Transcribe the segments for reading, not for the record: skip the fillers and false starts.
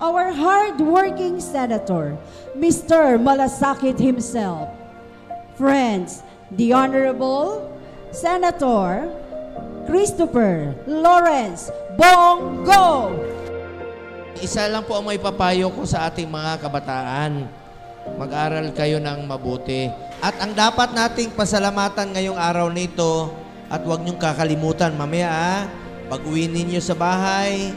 our hard-working Senator, Mr. Malasakit himself. Friends, the Honorable Senator Christopher Lawrence Bongo. Isa lang po ang may papayo ko sa ating mga kabataan. Mag-aral kayo ng mabuti. At ang dapat nating pasalamatan ngayong araw nito, at huwag niyong kakalimutan mamaya, pag-uwi ninyo sa bahay,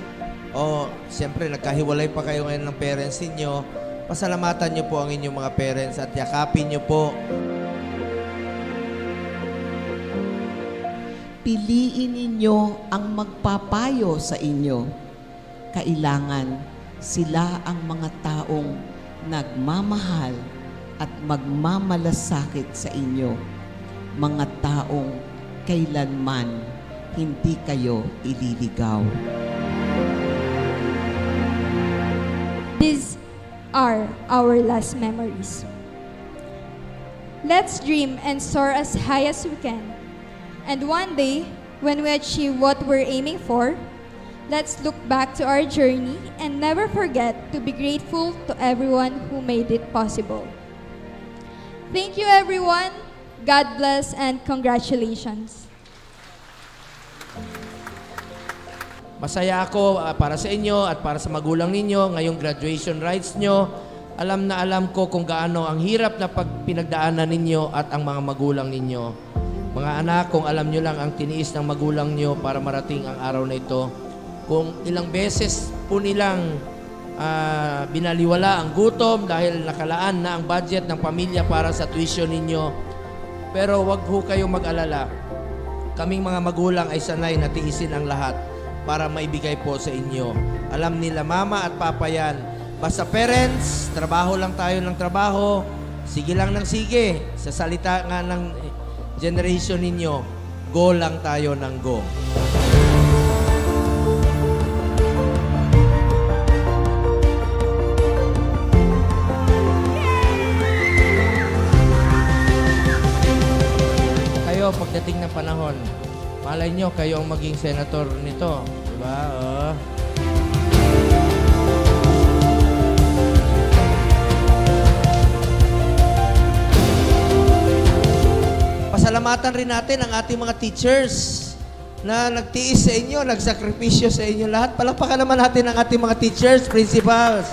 siyempre nagkahiwalay pa kayo ngayon ng parents ninyo, pasalamatan niyo po ang inyong mga parents at yakapin niyo po. Piliin ninyo ang magpapayo sa inyo. Kailangan sila ang mga taong nagmamahal at magmamalasakit sa inyo. Mga taong kailanman hindi kayo ililigaw. These are our last memories. Let's dream and soar as high as we can. And one day, when we achieve what we're aiming for, let's look back to our journey and never forget to be grateful to everyone who made it possible. Thank you, everyone. God bless and congratulations. Masaya ako para sa inyo at para sa magulang ninyo ngayong graduation rites nyo. Alam na alam ko kung gaano ang hirap na pinagdaanan ninyo at ang mga magulang ninyo. Mga anak, kung alam nyo lang ang tiniis ng magulang nyo para marating ang araw na ito, kung ilang beses po nilang binaliwala ang gutom dahil nakalaan na ang budget ng pamilya para sa tuition ninyo. Pero wag ho kayong mag-alala. Kaming mga magulang ay sanay na tiisin ang lahat para maibigay po sa inyo. Alam nila mama at papa yan. Basta parents, trabaho lang tayo ng trabaho, sige lang ng sige. Sa salita nga ng generation ninyo, go lang tayo ng go. Kayo, pagdating ng panahon, malay nyo, kayo ang maging senator nito. Diba? Pasalamatan rin natin ang ating mga teachers na nagtiis sa inyo, nagsakripisyo sa inyo lahat. Palakpakan naman natin ang ating mga teachers, principals.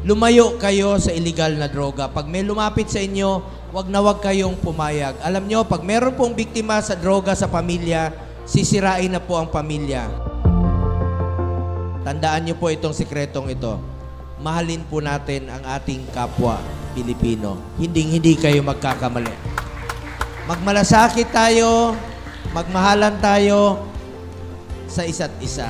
Lumayo kayo sa illegal na droga. Pag may lumapit sa inyo, wag na wag kayong pumayag. Alam nyo, pag meron pong biktima sa droga sa pamilya, sisirain na po ang pamilya. Tandaan nyo po itong sikretong ito. Mahalin po natin ang ating kapwa Pilipino. Hindi kayo magkakamali. Magmalasakit tayo, magmahalan tayo sa isa't isa.